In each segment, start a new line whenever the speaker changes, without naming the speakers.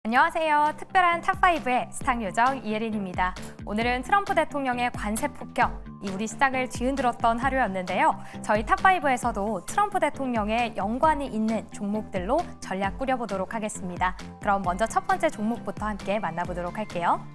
안녕하세요. 특별한 탑5의 스탁 요정 이예린입니다. 오늘은 트럼프 대통령의 관세 폭격, 우리 시장을 뒤흔들었던 하루였는데요. 저희 탑5에서도 트럼프 대통령의 연관이 있는 종목들로 전략 꾸려보도록 하겠습니다. 그럼 먼저 첫 번째 종목부터 함께 만나보도록 할게요.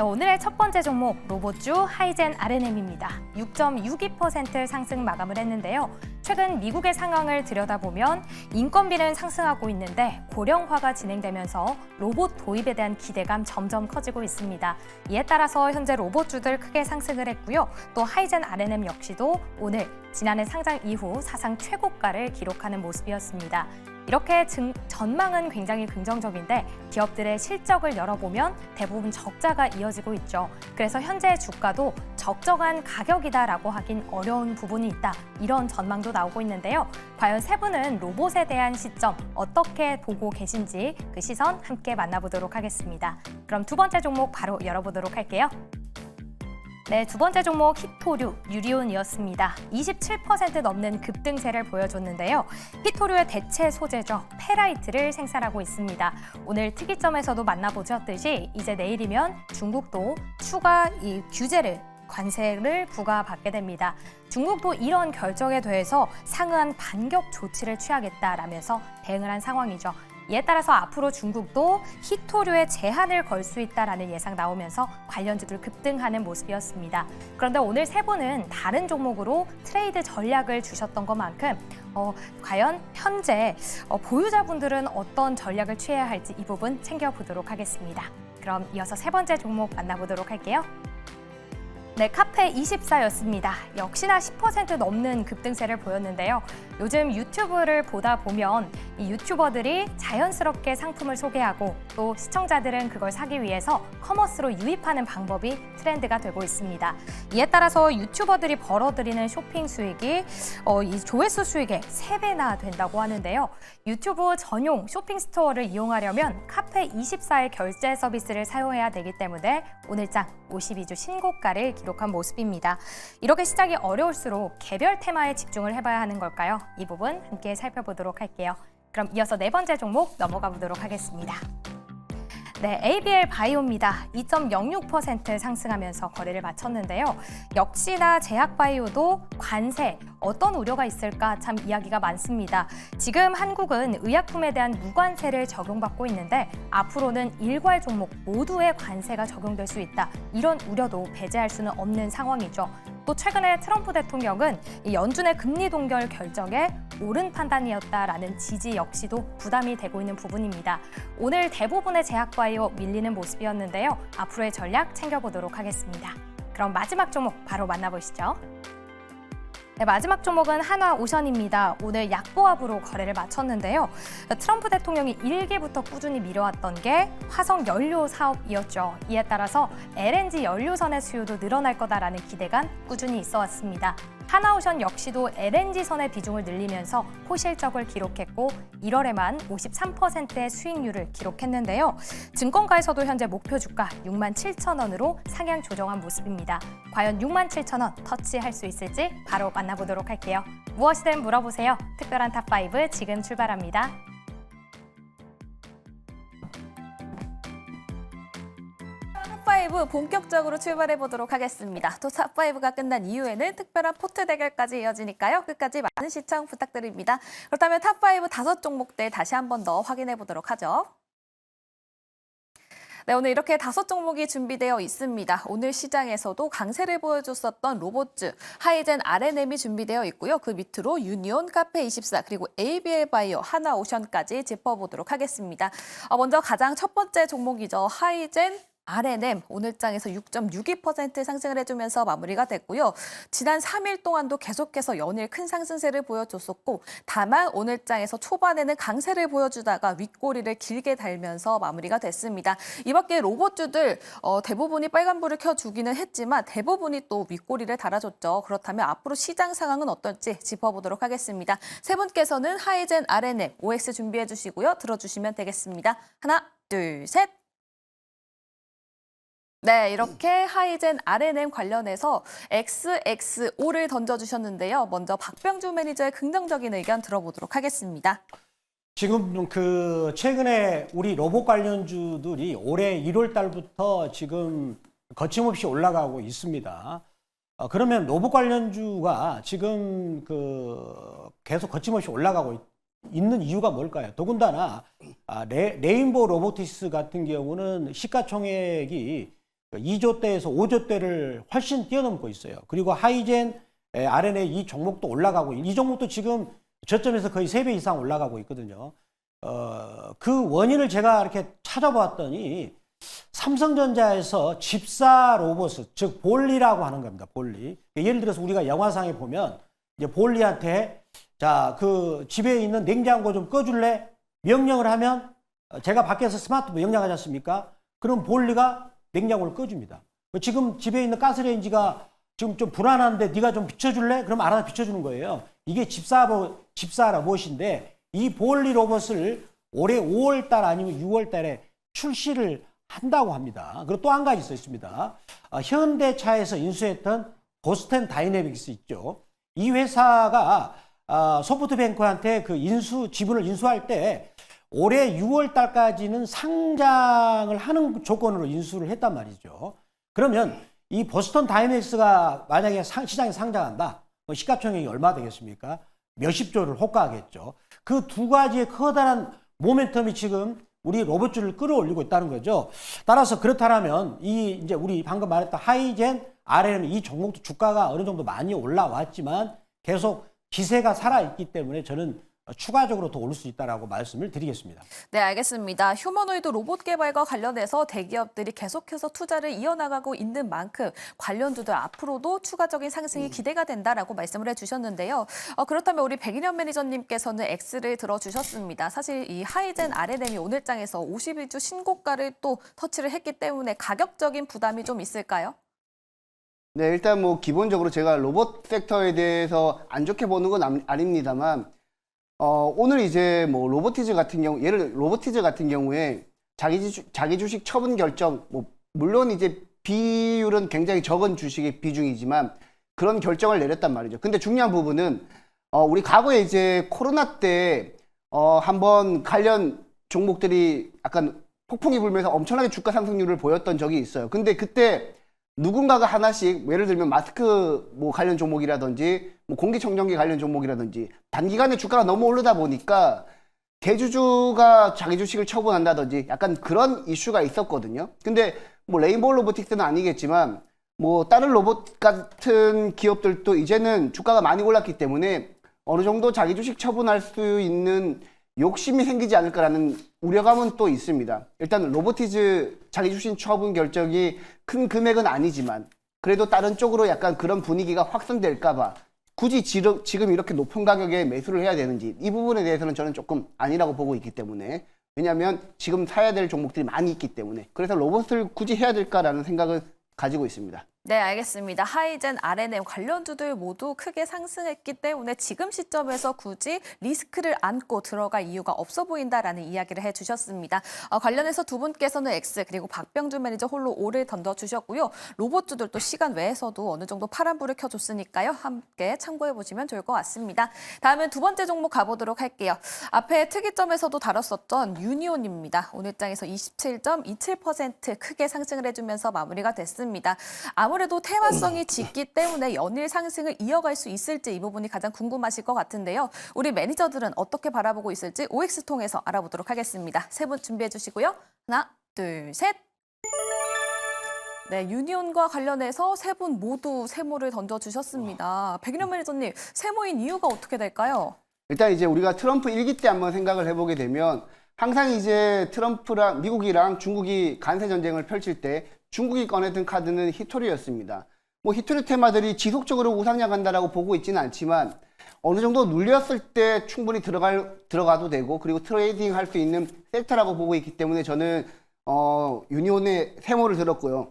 오늘의 첫 번째 종목, 로봇주 하이젠 R&M입니다. 6.62% 상승 마감을 했는데요. 최근 미국의 상황을 들여다보면 인건비는 상승하고 있는데 고령화가 진행되면서 로봇 도입에 대한 기대감 점점 커지고 있습니다. 이에 따라서 현재 로봇주들 크게 상승을 했고요. 또 하이젠 R&M 역시도 오늘 지난해 상장 이후 사상 최고가를 기록하는 모습이었습니다. 이렇게 전망은 굉장히 긍정적인데 기업들의 실적을 열어보면 대부분 적자가 이어지고 있죠. 그래서 현재 주가도 적정한 가격이다라고 하긴 어려운 부분이 있다. 이런 전망도 나오고 있는데요. 과연 세 분은 로봇에 대한 시점 어떻게 보고 계신지 그 시선 함께 만나보도록 하겠습니다. 그럼 두 번째 종목 바로 열어보도록 할게요. 네, 두 번째 종목 히토류, 유리온이었습니다. 27% 넘는 급등세를 보여줬는데요. 히토류의 대체 소재죠. 페라이트를 생산하고 있습니다. 오늘 특이점에서도 만나보셨듯이 이제 내일이면 중국도 추가 규제를 관세를 부과받게 됩니다. 중국도 이런 결정에 대해서 상응한 반격 조치를 취하겠다라면서 대응을 한 상황이죠. 이에 따라서 앞으로 중국도 히토류에 제한을 걸 수 있다라는 예상 나오면서 관련주들 급등하는 모습이었습니다. 그런데 오늘 세 분은 다른 종목으로 트레이드 전략을 주셨던 것만큼 과연 현재 보유자분들은 어떤 전략을 취해야 할지 이 부분 챙겨보도록 하겠습니다. 그럼 이어서 세 번째 종목 만나보도록 할게요. 네, 카페24였습니다. 역시나 10% 넘는 급등세를 보였는데요. 요즘 유튜브를 보다 보면 이 유튜버들이 자연스럽게 상품을 소개하고 또 시청자들은 그걸 사기 위해서 커머스로 유입하는 방법이 트렌드가 되고 있습니다. 이에 따라서 유튜버들이 벌어들이는 쇼핑 수익이 이 조회수 수익의 3배나 된다고 하는데요. 유튜브 전용 쇼핑 스토어를 이용하려면 카페24의 결제 서비스를 사용해야 되기 때문에 오늘장 52주 신고가를 기록한 모습입니다. 이렇게 시작이 어려울수록 개별 테마에 집중을 해봐야 하는 걸까요? 이 부분 함께 살펴보도록 할게요. 그럼 이어서 네 번째 종목 넘어가 보도록 하겠습니다. 네, ABL 바이오입니다. 2.06% 상승하면서 거래를 마쳤는데요. 역시나 제약바이오도 관세, 어떤 우려가 있을까 참 이야기가 많습니다. 지금 한국은 의약품에 대한 무관세를 적용받고 있는데 앞으로는 일괄 종목 모두에 관세가 적용될 수 있다. 이런 우려도 배제할 수는 없는 상황이죠. 또 최근에 트럼프 대통령은 이 연준의 금리 동결 결정에 옳은 판단이었다라는 지지 역시도 부담이 되고 있는 부분입니다. 오늘 대부분의 제약바이오 밀리는 모습이었는데요. 앞으로의 전략 챙겨보도록 하겠습니다. 그럼 마지막 종목 바로 만나보시죠. 네, 마지막 종목은 한화오션입니다. 오늘 약보합으로 거래를 마쳤는데요. 트럼프 대통령이 일기부터 꾸준히 미뤄왔던 게 화석 연료 사업이었죠. 이에 따라서 LNG 연료선의 수요도 늘어날 거다라는 기대가 꾸준히 있어 왔습니다. 한화오션 역시도 LNG선의 비중을 늘리면서 호실적을 기록했고 1월에만 53%의 수익률을 기록했는데요. 증권가에서도 현재 목표 주가 67,000원으로 상향 조정한 모습입니다. 과연 67,000원 터치할 수 있을지 바로 만나보도록 할게요. 무엇이든 물어보세요. 특별한 탑5 지금 출발합니다.
탑5 본격적으로 출발해 보도록 하겠습니다. 또 탑5가 끝난 이후에는 특별한 포트 대결까지 이어지니까요. 끝까지 많은 시청 부탁드립니다. 그렇다면 탑5 5 종목들 다시 한 번 더 확인해 보도록 하죠. 네, 오늘 이렇게 5 종목이 준비되어 있습니다. 오늘 시장에서도 강세를 보여줬었던 로봇주, 하이젠 R&M이 준비되어 있고요. 그 밑으로 유니온, 카페24, 그리고 ABL 바이오, 한화오션까지 짚어보도록 하겠습니다. 먼저 가장 첫 번째 종목이죠. 하이젠 R&M 오늘장에서 6.62% 상승을 해주면서 마무리가 됐고요. 지난 3일 동안도 계속해서 연일 큰 상승세를 보여줬었고 다만 오늘장에서 초반에는 강세를 보여주다가 윗꼬리를 길게 달면서 마무리가 됐습니다. 이 밖에 로봇주들 대부분이 빨간불을 켜주기는 했지만 대부분이 또 윗꼬리를 달아줬죠. 그렇다면 앞으로 시장 상황은 어떨지 짚어보도록 하겠습니다. 세 분께서는 하이젠 R&M OX 준비해 주시고요. 들어주시면 되겠습니다. 하나, 둘, 셋. 네, 이렇게 하이젠 R&M 관련해서 XXO를 던져주셨는데요. 먼저 박병주 매니저의 긍정적인 의견 들어보도록 하겠습니다.
지금 그 최근에 우리 로봇 관련주들이 올해 1월 달부터 지금 거침없이 올라가고 있습니다. 그러면 로봇 관련주가 지금 그 계속 거침없이 올라가고 있는 이유가 뭘까요? 더군다나 레인보우 로보틱스 같은 경우는 시가총액이 2조대에서 5조대를 훨씬 뛰어넘고 있어요. 그리고 하이젠 RNA 이 종목도 올라가고 이 종목도 지금 저점에서 거의 3배 이상 올라가고 있거든요. 그 원인을 제가 이렇게 찾아봤더니 삼성전자에서 집사 로봇, 즉 볼리라고 하는 겁니다. 볼리. 예를 들어서 우리가 영화상에 보면 이제 볼리한테 자, 그 집에 있는 냉장고 좀 꺼줄래? 명령을 하면 제가 밖에서 스마트폰 명령하지 않습니까? 그럼 볼리가 냉장고를 꺼줍니다. 지금 집에 있는 가스레인지가 지금 좀 불안한데 네가 좀 비춰줄래? 그럼 알아서 비춰주는 거예요. 이게 집사 로봇인데 이 볼리 로봇을 올해 5월 달 아니면 6월 달에 출시를 한다고 합니다. 그리고 또 한 가지 있습니다. 현대차에서 인수했던 보스턴 다이내믹스 있죠. 이 회사가 소프트뱅크한테 그 지분을 인수할 때 올해 6월 달까지는 상장을 하는 조건으로 인수를 했단 말이죠. 그러면 이 보스턴 다이내믹스가 만약에 시장에 상장한다. 시가총액이 얼마 되겠습니까? 몇십 조를 호가하겠죠. 그 두 가지의 커다란 모멘텀이 지금 우리 로봇주를 끌어올리고 있다는 거죠. 따라서 그렇다면 이제 우리 방금 말했던 하이젠, RM 이 종목도 주가가 어느 정도 많이 올라왔지만 계속 기세가 살아있기 때문에 저는 추가적으로 더 오를 수 있다라고 말씀을 드리겠습니다.
네, 알겠습니다. 휴머노이드 로봇 개발과 관련해서 대기업들이 계속해서 투자를 이어나가고 있는 만큼 관련주들 앞으로도 추가적인 상승이 기대가 된다라고 말씀을 해주셨는데요. 그렇다면 우리 백인현 매니저님께서는 X를 들어주셨습니다. 사실 이 하이젠 RNM이 오늘 장에서 51주 신고가를 또 터치를 했기 때문에 가격적인 부담이 좀 있을까요?
네, 일단 뭐 기본적으로 제가 로봇 섹터에 대해서 안 좋게 보는 건 아닙니다만 오늘 이제 뭐 로보티즈 같은 경우에 자기 주식 처분 결정, 뭐 물론 이제 비율은 굉장히 적은 주식의 비중이지만 그런 결정을 내렸단 말이죠. 근데 중요한 부분은 우리 과거에 이제 코로나 때 한번 관련 종목들이 약간 폭풍이 불면서 엄청나게 주가 상승률을 보였던 적이 있어요. 근데 그때 누군가가 하나씩 예를 들면 마스크 뭐 관련 종목이라든지 뭐 공기청정기 관련 종목이라든지 단기간에 주가가 너무 오르다 보니까 대주주가 자기 주식을 처분한다든지 약간 그런 이슈가 있었거든요. 근데 뭐 레인보우 로보틱스는 아니겠지만 뭐 다른 로봇 같은 기업들도 이제는 주가가 많이 올랐기 때문에 어느 정도 자기 주식 처분할 수 있는 욕심이 생기지 않을까라는 우려감은 또 있습니다. 일단 로보티즈 자기 주식 처분 결정이 큰 금액은 아니지만 그래도 다른 쪽으로 약간 그런 분위기가 확산될까봐 굳이 지금 이렇게 높은 가격에 매수를 해야 되는지 이 부분에 대해서는 저는 조금 아니라고 보고 있기 때문에 왜냐하면 지금 사야 될 종목들이 많이 있기 때문에 그래서 로봇을 굳이 해야 될까라는 생각을 가지고 있습니다.
네, 알겠습니다. 하이젠, RNM 관련주들 모두 크게 상승했기 때문에 지금 시점에서 굳이 리스크를 안고 들어갈 이유가 없어 보인다라는 이야기를 해주셨습니다. 관련해서 두 분께서는 X 그리고 박병준 매니저 홀로 O를 던져주셨고요. 로봇주들도 시간 외에서도 어느 정도 파란불을 켜줬으니까요. 함께 참고해보시면 좋을 것 같습니다. 다음은 두 번째 종목 가보도록 할게요. 앞에 특이점에서도 다뤘었던 유니온입니다. 오늘 장에서 27.27% 크게 상승을 해주면서 마무리가 됐습니다. 아무래도 테마성이 짙기 때문에 연일 상승을 이어갈 수 있을지 이 부분이 가장 궁금하실 것 같은데요. 우리 매니저들은 어떻게 바라보고 있을지 OX 통해서 알아보도록 하겠습니다. 세 분 준비해 주시고요. 하나, 둘, 셋. 네, 유니온과 관련해서 세 분 모두 세모를 던져주셨습니다. 백인현 매니저님, 세모인 이유가 어떻게 될까요?
일단 이제 우리가 트럼프 1기 때 한번 생각을 해보게 되면 항상 이제 트럼프랑 미국이랑 중국이 간세 전쟁을 펼칠 때 중국이 꺼내든 카드는 히토리였습니다. 뭐 히토리 테마들이 지속적으로 우상향한다라고 보고 있지는 않지만 어느 정도 눌렸을 때 충분히 들어가도 되고 그리고 트레이딩 할 수 있는 섹터라고 보고 있기 때문에 저는 유니온의 세모를 들었고요.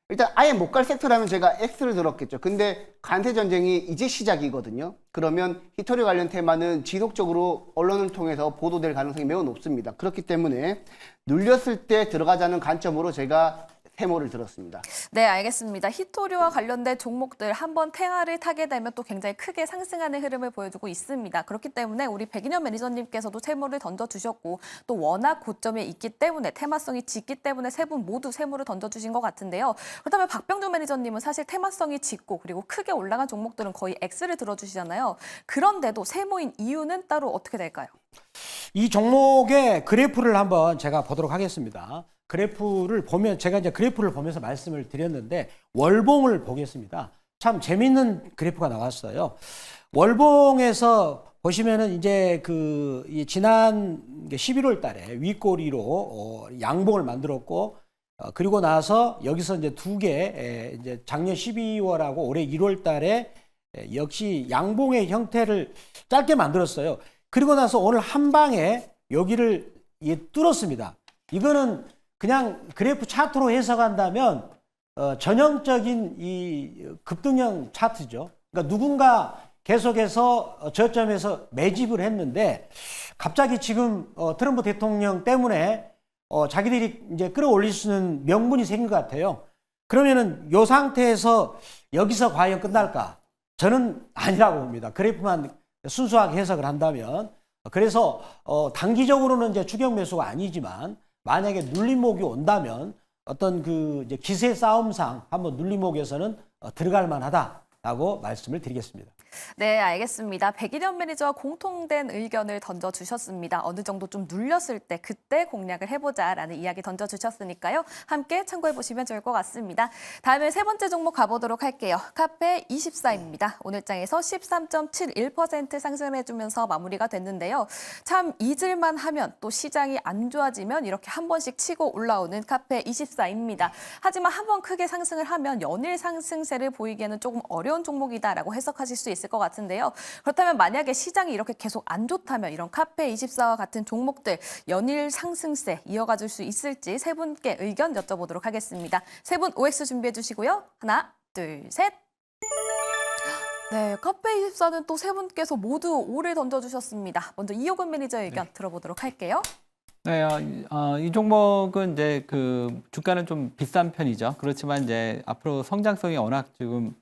일단 아예 못 갈 섹터라면 제가 X를 들었겠죠. 근데 간세 전쟁이 이제 시작이거든요. 그러면 히토리 관련 테마는 지속적으로 언론을 통해서 보도될 가능성이 매우 높습니다. 그렇기 때문에 눌렸을 때 들어가자는 관점으로 제가 해모를 들었습니다.
네, 알겠습니다. 히토류와 관련된 종목들 한번 태화를 타게 되면 또 굉장히 크게 상승하는 흐름을 보여주고 있습니다. 그렇기 때문에 우리 백인현 매니저님께서도 세모를 던져주셨고 또 워낙 고점에 있기 때문에 테마성이 짙기 때문에 세 분 모두 세모를 던져주신 것 같은데요. 그렇다면 박병준 매니저님은 사실 테마성이 짙고 그리고 크게 올라간 종목들은 거의 X를 들어주시잖아요. 그런데도 세모인 이유는 따로 어떻게 될까요?
이 종목의 그래프를 한번 제가 보도록 하겠습니다. 그래프를 보면 제가 이제 그래프를 보면서 말씀을 드렸는데 월봉을 보겠습니다. 참 재밌는 그래프가 나왔어요. 월봉에서 보시면은 이제 이 지난 11월 달에 윗꼬리로 양봉을 만들었고 그리고 나서 여기서 이제 두 개 이제 작년 12월하고 올해 1월 달에 역시 양봉의 형태를 짧게 만들었어요. 그리고 나서 오늘 한 방에 여기를 뚫었습니다. 이거는 그냥 그래프 차트로 해석한다면 전형적인 이 급등형 차트죠. 그러니까 누군가 계속해서 저점에서 매집을 했는데 갑자기 지금 트럼프 대통령 때문에 자기들이 이제 끌어올릴 수 있는 명분이 생긴 것 같아요. 그러면은 이 상태에서 여기서 과연 끝날까? 저는 아니라고 봅니다. 그래프만 순수하게 해석을 한다면. 그래서 단기적으로는 이제 추격 매수가 아니지만 만약에 눌림목이 온다면 어떤 이제 기세 싸움상 한번 눌림목에서는 들어갈 만하다라고 말씀을 드리겠습니다.
네, 알겠습니다. 백인현 매니저와 공통된 의견을 던져주셨습니다. 어느 정도 좀 눌렸을 때 그때 공략을 해보자라는 이야기 던져주셨으니까요. 함께 참고해보시면 좋을 것 같습니다. 다음에 세 번째 종목 가보도록 할게요. 카페24입니다. 오늘 장에서 13.71% 상승을 해주면서 마무리가 됐는데요. 참 잊을만 하면 또 시장이 안 좋아지면 이렇게 한 번씩 치고 올라오는 카페24입니다. 하지만 한 번 크게 상승을 하면 연일 상승세를 보이기에는 조금 어려운 종목이다라고 해석하실 수 있을 것 같은데요. 그렇다면 만약에 시장이 이렇게 계속 안 좋다면 이런 카페24와 같은 종목들 연일 상승세 이어가줄 수 있을지 세 분께 의견 여쭤보도록 하겠습니다. 세 분 OX 준비해 주시고요. 하나, 둘, 셋. 네, 카페24는 또 세 분께서 모두 오를 던져주셨습니다. 먼저 이호근 매니저의 의견 들어보도록 할게요.
네, 이 종목은 이제 주가는 좀 비싼 편이죠. 그렇지만 이제 앞으로 성장성이 워낙 지금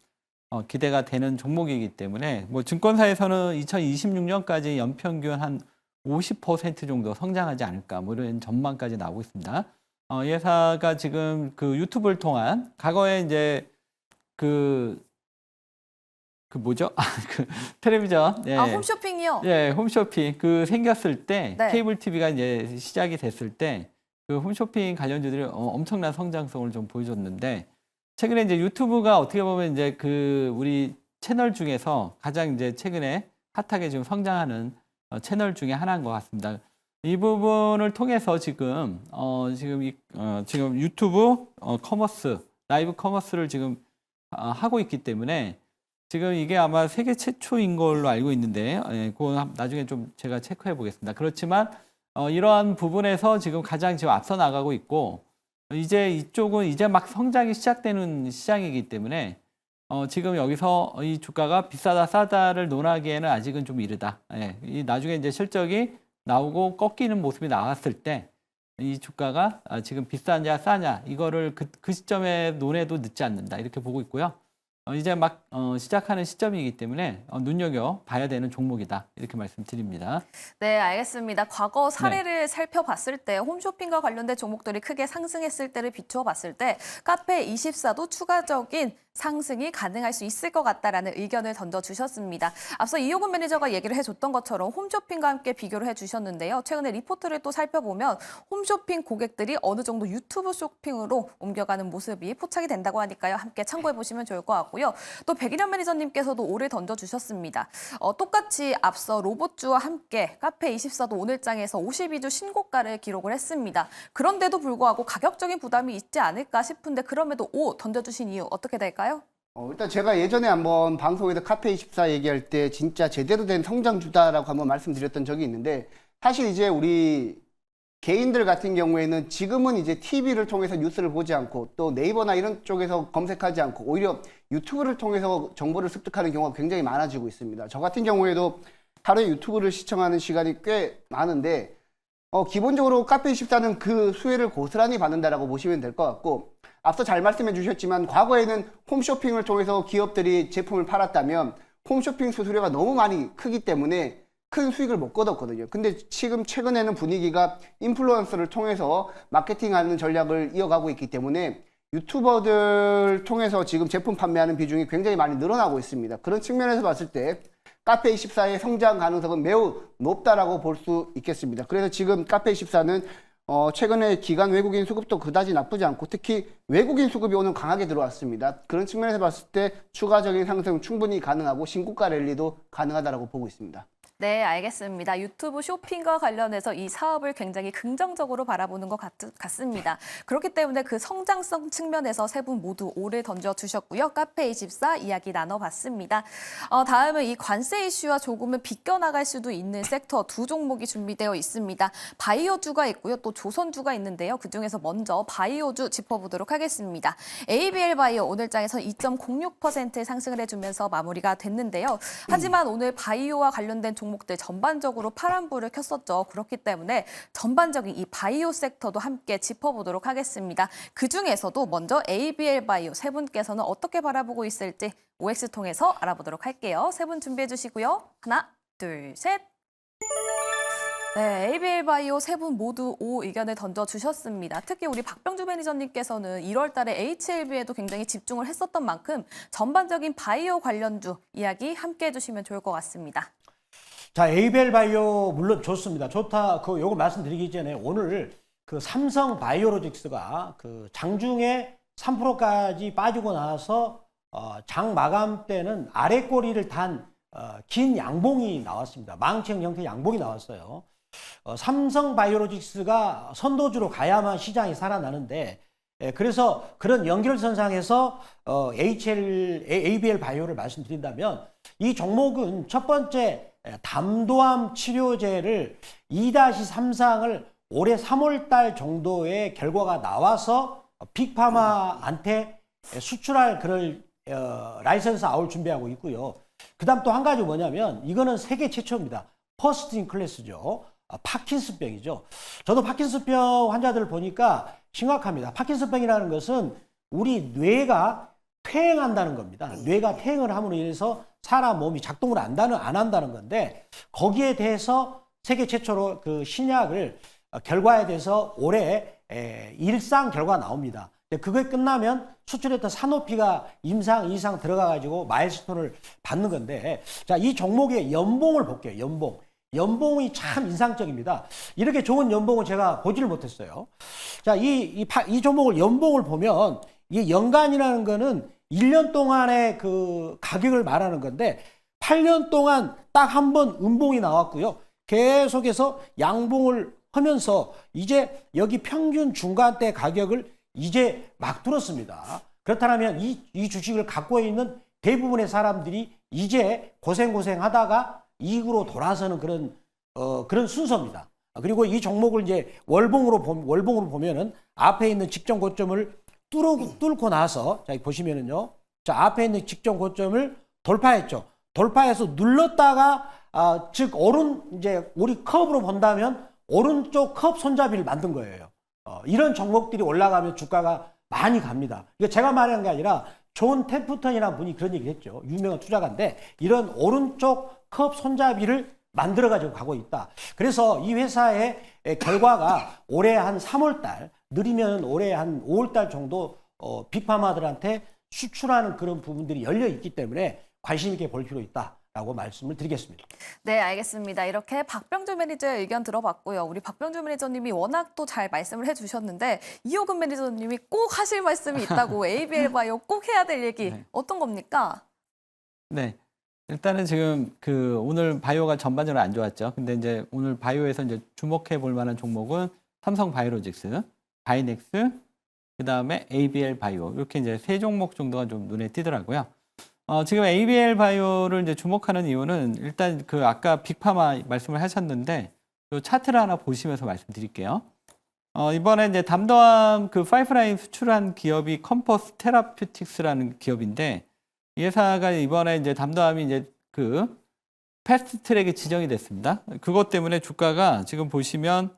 기대가 되는 종목이기 때문에 뭐 증권사에서는 2026년까지 연평균 한 50% 정도 성장하지 않을까 뭐 이런 전망까지 나오고 있습니다. 이 회사가 지금 유튜브를 통한 과거에 이제 뭐죠? 텔레비전. 예.
홈쇼핑이요?
예, 홈쇼핑. 생겼을 때,
네.
케이블 TV가 이제 시작이 됐을 때, 홈쇼핑 관련주들이 엄청난 성장성을 좀 보여줬는데, 최근에 이제 유튜브가 어떻게 보면 이제 우리 채널 중에서 가장 이제 최근에 핫하게 지금 성장하는 채널 중에 하나인 것 같습니다. 이 부분을 통해서 지금 유튜브 커머스, 라이브 커머스를 지금 하고 있기 때문에 지금 이게 아마 세계 최초인 걸로 알고 있는데, 그건 나중에 좀 제가 체크해 보겠습니다. 그렇지만, 이러한 부분에서 지금 가장 지금 앞서 나가고 있고, 이제 이쪽은 이제 막 성장이 시작되는 시장이기 때문에, 지금 여기서 이 주가가 비싸다, 싸다를 논하기에는 아직은 좀 이르다. 예, 나중에 이제 실적이 나오고 꺾이는 모습이 나왔을 때, 이 주가가 지금 비싸냐, 싸냐, 이거를 그 시점에 논해도 늦지 않는다. 이렇게 보고 있고요. 이제 막 시작하는 시점이기 때문에 눈여겨 봐야 되는 종목이다. 이렇게 말씀드립니다.
네, 알겠습니다. 과거 사례를 살펴봤을 때 홈쇼핑과 관련된 종목들이 크게 상승했을 때를 비추어 봤을 때 카페24도 추가적인 상승이 가능할 수 있을 것 같다라는 의견을 던져주셨습니다. 앞서 이호근 매니저가 얘기를 해줬던 것처럼 홈쇼핑과 함께 비교를 해주셨는데요. 최근에 리포트를 또 살펴보면 홈쇼핑 고객들이 어느 정도 유튜브 쇼핑으로 옮겨가는 모습이 포착이 된다고 하니까요. 함께 참고해보시면 좋을 것 같고요. 또 백인현 매니저님께서도 오를 던져주셨습니다. 똑같이 앞서 로봇주와 함께 카페24도 오늘장에서 52주 신고가를 기록을 했습니다. 그런데도 불구하고 가격적인 부담이 있지 않을까 싶은데 그럼에도 오 던져주신 이유 어떻게 될까요?
일단 제가 예전에 한번 방송에서 카페24 얘기할 때 진짜 제대로 된 성장주다라고 한번 말씀드렸던 적이 있는데 사실 이제 우리 개인들 같은 경우에는 지금은 이제 TV를 통해서 뉴스를 보지 않고 또 네이버나 이런 쪽에서 검색하지 않고 오히려 유튜브를 통해서 정보를 습득하는 경우가 굉장히 많아지고 있습니다. 저 같은 경우에도 하루에 유튜브를 시청하는 시간이 꽤 많은데 기본적으로 카페24는 그 수혜를 고스란히 받는다라고 보시면 될 것 같고, 앞서 잘 말씀해 주셨지만 과거에는 홈쇼핑을 통해서 기업들이 제품을 팔았다면 홈쇼핑 수수료가 너무 많이 크기 때문에 큰 수익을 못 거뒀거든요. 근데 지금 최근에는 분위기가 인플루언서를 통해서 마케팅하는 전략을 이어가고 있기 때문에 유튜버들 통해서 지금 제품 판매하는 비중이 굉장히 많이 늘어나고 있습니다. 그런 측면에서 봤을 때 카페24의 성장 가능성은 매우 높다라고 볼 수 있겠습니다. 그래서 지금 카페24는 최근에 기관 외국인 수급도 그다지 나쁘지 않고 특히 외국인 수급이 오늘 강하게 들어왔습니다. 그런 측면에서 봤을 때 추가적인 상승 충분히 가능하고 신고가 랠리도 가능하다라고 보고 있습니다.
네, 알겠습니다. 유튜브 쇼핑과 관련해서 이 사업을 굉장히 긍정적으로 바라보는 것 같습니다. 그렇기 때문에 그 성장성 측면에서 세 분 모두 오를 던져주셨고요. 카페24 이야기 나눠봤습니다. 다음은 이 관세 이슈와 조금은 비껴나갈 수도 있는 섹터 두 종목이 준비되어 있습니다. 바이오주가 있고요. 또 조선주가 있는데요. 그중에서 먼저 바이오주 짚어보도록 하겠습니다. ABL 바이오 오늘장에서 2.06% 상승을 해주면서 마무리가 됐는데요. 하지만 오늘 바이오와 관련된 종목들 전반적으로 파란불을 켰었죠. 그렇기 때문에 전반적인 이 바이오 섹터도 함께 짚어보도록 하겠습니다. 그중에서도 먼저 ABL 바이오 세 분께서는 어떻게 바라보고 있을지 OX 통해서 알아보도록 할게요. 세 분 준비해 주시고요. 하나, 둘, 셋. 네, ABL 바이오 세 분 모두 O 의견을 던져주셨습니다. 특히 우리 박병주 매니저님께서는 1월 달에 HLB에도 굉장히 집중을 했었던 만큼 전반적인 바이오 관련주 이야기 함께 해주시면 좋을 것 같습니다.
자, 에이벨 바이오 물론 좋습니다. 좋다. 요거 말씀드리기 전에 오늘 그 삼성 바이오로직스가 그 장중에 3%까지 빠지고 나서 장 마감 때는 아래 꼬리를 단 긴 양봉이 나왔습니다. 망치형 형태의 양봉이 나왔어요. 삼성 바이오로직스가 선도주로 가야만 시장이 살아나는데 그래서 그런 연결선상에서 ABL 바이오를 말씀드린다면 이 종목은 첫 번째 담도암 치료제를 2-3상을 올해 3월 달 정도의 결과가 나와서 빅파마한테 수출할 그럴 라이선스 아웃 준비하고 있고요. 그 다음 또 한 가지 뭐냐면 이거는 세계 최초입니다. 퍼스트 인 클래스죠. 파킨슨병이죠. 저도 파킨슨병 환자들을 보니까 심각합니다. 파킨슨병이라는 것은 우리 뇌가 퇴행한다는 겁니다. 뇌가 퇴행을 함으로 인해서 사람 몸이 작동을 안 한다는 건데 거기에 대해서 세계 최초로 그 신약을 결과에 대해서 올해 일상 결과가 나옵니다. 근데 그게 끝나면 수출했던 사노피가 임상, 이상 들어가가지고 마일스톤을 받는 건데 자, 이 종목의 연봉을 볼게요. 연봉이 참 인상적입니다. 이렇게 좋은 연봉을 제가 보지를 못했어요. 자, 이 종목을 연봉을 보면 이 연간이라는 거는 1년 동안의 그 가격을 말하는 건데 8년 동안 딱 한 번 음봉이 나왔고요. 계속해서 양봉을 하면서 이제 여기 평균 중간대 가격을 이제 막 뚫었습니다. 그렇다면 이 주식을 갖고 있는 대부분의 사람들이 이제 고생하다가 이익으로 돌아서는 그런 순서입니다. 그리고 이 종목을 이제 월봉으로 보면은 앞에 있는 직전 고점을 뚫고 나서 자, 보시면은요. 자, 앞에 있는 직전 고점을 돌파했죠. 돌파해서 눌렀다가 즉 이제 우리 컵으로 본다면 오른쪽 컵 손잡이를 만든 거예요. 이런 종목들이 올라가면 주가가 많이 갑니다. 이거 제가 말하는 게 아니라 존 템프턴이라는 분이 그런 얘기를 했죠. 유명한 투자가인데 이런 오른쪽 컵 손잡이를 만들어가지고 가고 있다. 그래서 이 회사의 결과가 올해 한 3월 달, 느리면 올해 한 5월 달 정도 빅파마들한테 수출하는 그런 부분들이 열려 있기 때문에 관심 있게 볼 필요 있다라고 말씀을 드리겠습니다.
네, 알겠습니다. 이렇게 박병주 매니저의 의견 들어봤고요. 우리 박병주 매니저님이 워낙 또 잘 말씀을 해주셨는데 이호근 매니저님이 꼭 하실 말씀이 있다고 ABL 바이오 꼭 해야 될 얘기
네.
어떤 겁니까?
네. 일단은 지금 오늘 바이오가 전반적으로 안 좋았죠. 근데 이제 오늘 바이오에서 이제 주목해 볼 만한 종목은 삼성 바이오로직스, 바이넥스, 그 다음에 ABL 바이오. 이렇게 이제 세 종목 정도가 좀 눈에 띄더라고요. 지금 ABL 바이오를 이제 주목하는 이유는 일단 아까 빅파마 말씀을 하셨는데 이 차트를 하나 보시면서 말씀드릴게요. 이번에 이제 담도암 파이프라인 수출한 기업이 컴퍼스 테라퓨틱스라는 기업인데 이 회사가 이번에 이제 담도암이 이제 패스트 트랙에 지정이 됐습니다. 그것 때문에 주가가 지금 보시면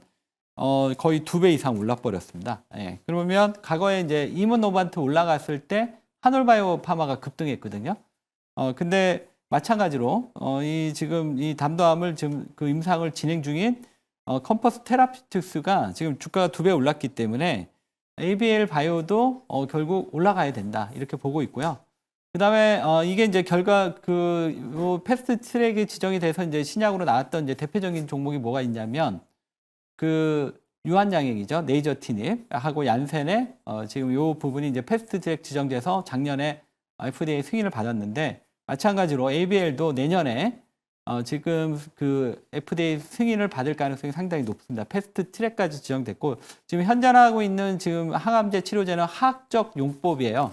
거의 2배 이상 올라버렸습니다. 예, 그러면 과거에 이제 이문노반트 올라갔을 때 한올바이오 파마가 급등했거든요. 근데 마찬가지로 지금 이 담도암을 지금 그 임상을 진행 중인 컴퍼스 테라피틱스가 지금 주가가 2배 올랐기 때문에 ABL 바이오도 결국 올라가야 된다 이렇게 보고 있고요. 그다음에 이게 이제 결과 요 패스트 트랙이 지정이 돼서 이제 신약으로 나왔던 이제 대표적인 종목이 뭐가 있냐면 그 유한양액이죠. 네이저티닙하고 얀센의 지금 요 부분이 이제 패스트 트랙 지정돼서 작년에 FDA 승인을 받았는데 마찬가지로 ABL도 내년에 지금 그 FDA 승인을 받을 가능성이 상당히 높습니다. 패스트 트랙까지 지정됐고 지금 현존하고 있는 지금 항암제 치료제는 화학적 용법이에요.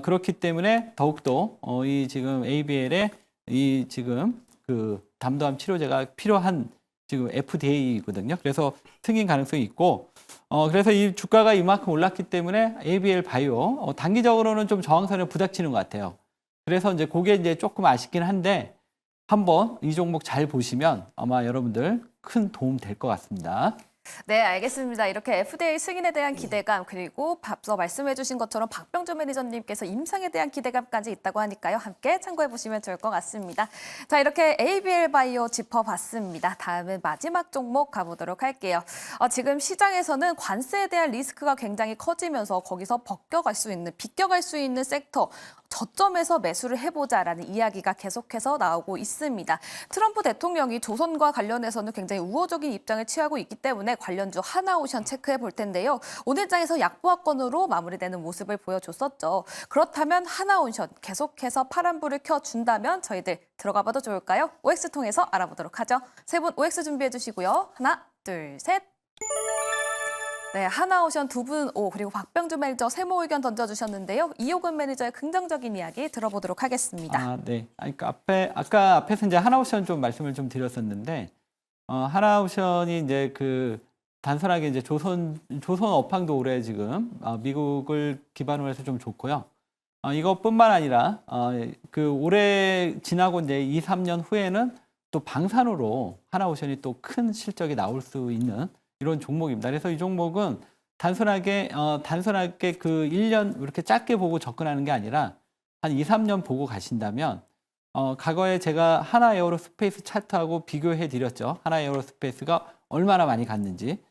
그렇기 때문에 더욱더 이 지금 ABL의 이 지금 그 담도암 치료제가 필요한 지금 FDA거든요. 그래서 승인 가능성이 있고 그래서 이 주가가 이만큼 올랐기 때문에 ABL 바이오 단기적으로는 좀 저항선에 부닥치는 것 같아요. 그래서 이제 그게 이제 조금 아쉽긴 한데 한번 이 종목 잘 보시면 아마 여러분들 큰 도움 될 것 같습니다.
네, 알겠습니다. 이렇게 FDA 승인에 대한 기대감 그리고 앞서 말씀해 주신 것처럼 박병주 매니저님께서 임상에 대한 기대감까지 있다고 하니까요. 함께 참고해 보시면 좋을 것 같습니다. 자, 이렇게 ABL 바이오 짚어봤습니다. 다음은 마지막 종목 가보도록 할게요. 지금 시장에서는 관세에 대한 리스크가 굉장히 커지면서 거기서 비껴갈 수 있는 섹터 저점에서 매수를 해보자라는 이야기가 계속해서 나오고 있습니다. 트럼프 대통령이 조선과 관련해서는 굉장히 우호적인 입장을 취하고 있기 때문에 관련주 하나오션 체크해 볼 텐데요. 오늘 장에서 약보합권으로 마무리되는 모습을 보여줬었죠. 그렇다면 하나오션 계속해서 파란불을 켜준다면 저희들 들어가 봐도 좋을까요? OX 통해서 알아보도록 하죠. 세 분 OX 준비해 주시고요. 하나, 둘, 셋. 네, 하나오션 두 분 O 그리고 박병주 매니저 세모 의견 던져주셨는데요. 이호근 매니저의 긍정적인 이야기 들어보도록 하겠습니다.
네. 그러니까 아까 앞에서 이제 하나오션 좀 말씀을 좀 드렸었는데 하나오션이 이제 그 단순하게 이제 조선 업황도 올해 지금 미국을 기반으로 해서 좀 좋고요. 이것뿐만 아니라 그 올해 지나고 이제 2, 3년 후에는 또 방산으로 하나오션이 또 큰 실적이 나올 수 있는 이런 종목입니다. 그래서 이 종목은 단순하게 그 1년 이렇게 짧게 보고 접근하는 게 아니라 한 2, 3년 보고 가신다면 과거에 제가 하나 에어로스페이스 차트하고 비교해 드렸죠. 하나 에어로스페이스가 얼마나 많이 갔는지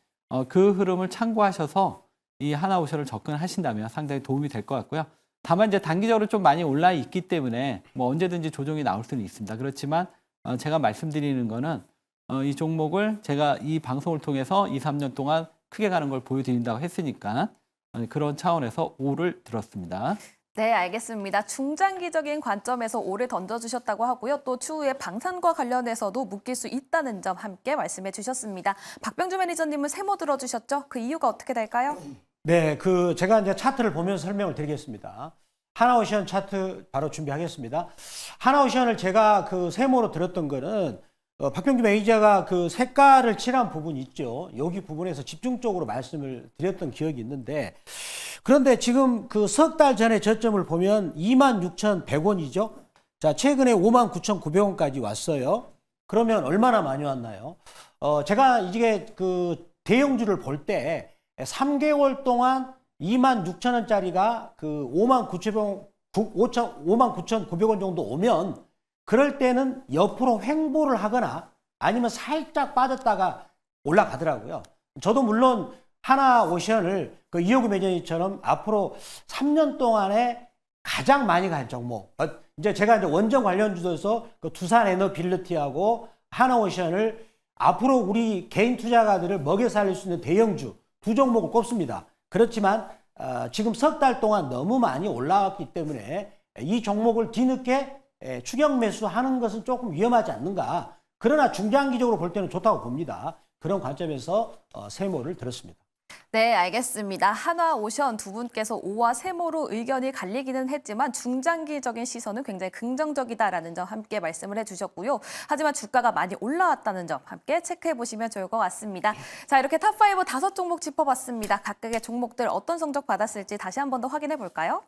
그 흐름을 참고하셔서 이 하나오션을 접근하신다면 상당히 도움이 될 것 같고요. 다만 이제 단기적으로 좀 많이 올라 있기 때문에 뭐 언제든지 조정이 나올 수는 있습니다. 그렇지만 제가 말씀드리는 거는 이 종목을 제가 이 방송을 통해서 2, 3년 동안 크게 가는 걸 보여드린다고 했으니까 그런 차원에서 5를 들었습니다.
네, 알겠습니다. 중장기적인 관점에서 오를 던져주셨다고 하고요. 또 추후에 방산과 관련해서도 묶일 수 있다는 점 함께 말씀해 주셨습니다. 박병주 매니저님은 세모 들어주셨죠? 그 이유가 어떻게 될까요?
네, 제가 이제 차트를 보면서 설명을 드리겠습니다. 하나오션 차트 바로 준비하겠습니다. 하나오션을 제가 그 세모로 들었던 거는 박병주 매니저가 그 색깔을 칠한 부분이 있죠. 여기 부분에서 집중적으로 말씀을 드렸던 기억이 있는데 그런데 지금 그 석 달 전에 저점을 보면 26,100원이죠. 자, 최근에 59,900원까지 왔어요. 그러면 얼마나 많이 왔나요? 제가 이게 그 대형주를 볼 때 3개월 동안 26,000원짜리가 그 59,900원 정도 오면 그럴 때는 옆으로 횡보를 하거나 아니면 살짝 빠졌다가 올라가더라고요. 저도 물론 하나오션을 그 이호구 매니저처럼 앞으로 3년 동안에 가장 많이 갈 종목. 이제 제가 이제 원전 관련주에서 그 두산에너빌리티하고 하나오션을 앞으로 우리 개인 투자가들을 먹여 살릴 수 있는 대형주 두 종목을 꼽습니다. 그렇지만 지금 석 달 동안 너무 많이 올라왔기 때문에 이 종목을 뒤늦게 추격 매수하는 것은 조금 위험하지 않는가. 그러나 중장기적으로 볼 때는 좋다고 봅니다. 그런 관점에서 세모를 들었습니다.
네, 알겠습니다. 하나오션 두 분께서 오와 세모로 의견이 갈리기는 했지만 중장기적인 시선은 굉장히 긍정적이다라는 점 함께 말씀을 해주셨고요. 하지만 주가가 많이 올라왔다는 점 함께 체크해 보시면 좋을 것 같습니다. 자, 이렇게 탑5 5 종목 짚어봤습니다. 각각의 종목들 어떤 성적 받았을지 다시 한 번 더 확인해 볼까요?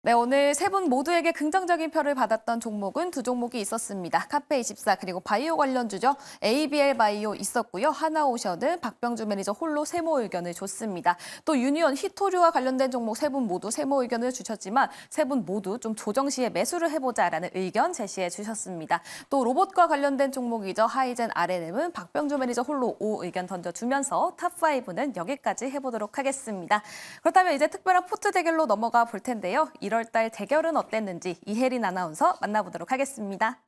네, 오늘 세 분 모두에게 긍정적인 표를 받았던 종목은 두 종목이 있었습니다. 카페24 그리고 바이오 관련주죠. ABL 바이오 있었고요. 하나오션은 박병주 매니저 홀로 세모 의견을 줬습니다. 또 유니온 히토류와 관련된 종목 세 분 모두 세모 의견을 주셨지만 세 분 모두 좀 조정 시에 매수를 해보자라는 의견 제시해 주셨습니다. 또 로봇과 관련된 종목이죠. 하이젠 R&M은 박병주 매니저 홀로 O 의견 던져주면서 탑5는 여기까지 해보도록 하겠습니다. 그렇다면 이제 특별한 포트 대결로 넘어가 볼 텐데요. 1월 달 대결은 어땠는지 이혜린 아나운서 만나보도록 하겠습니다.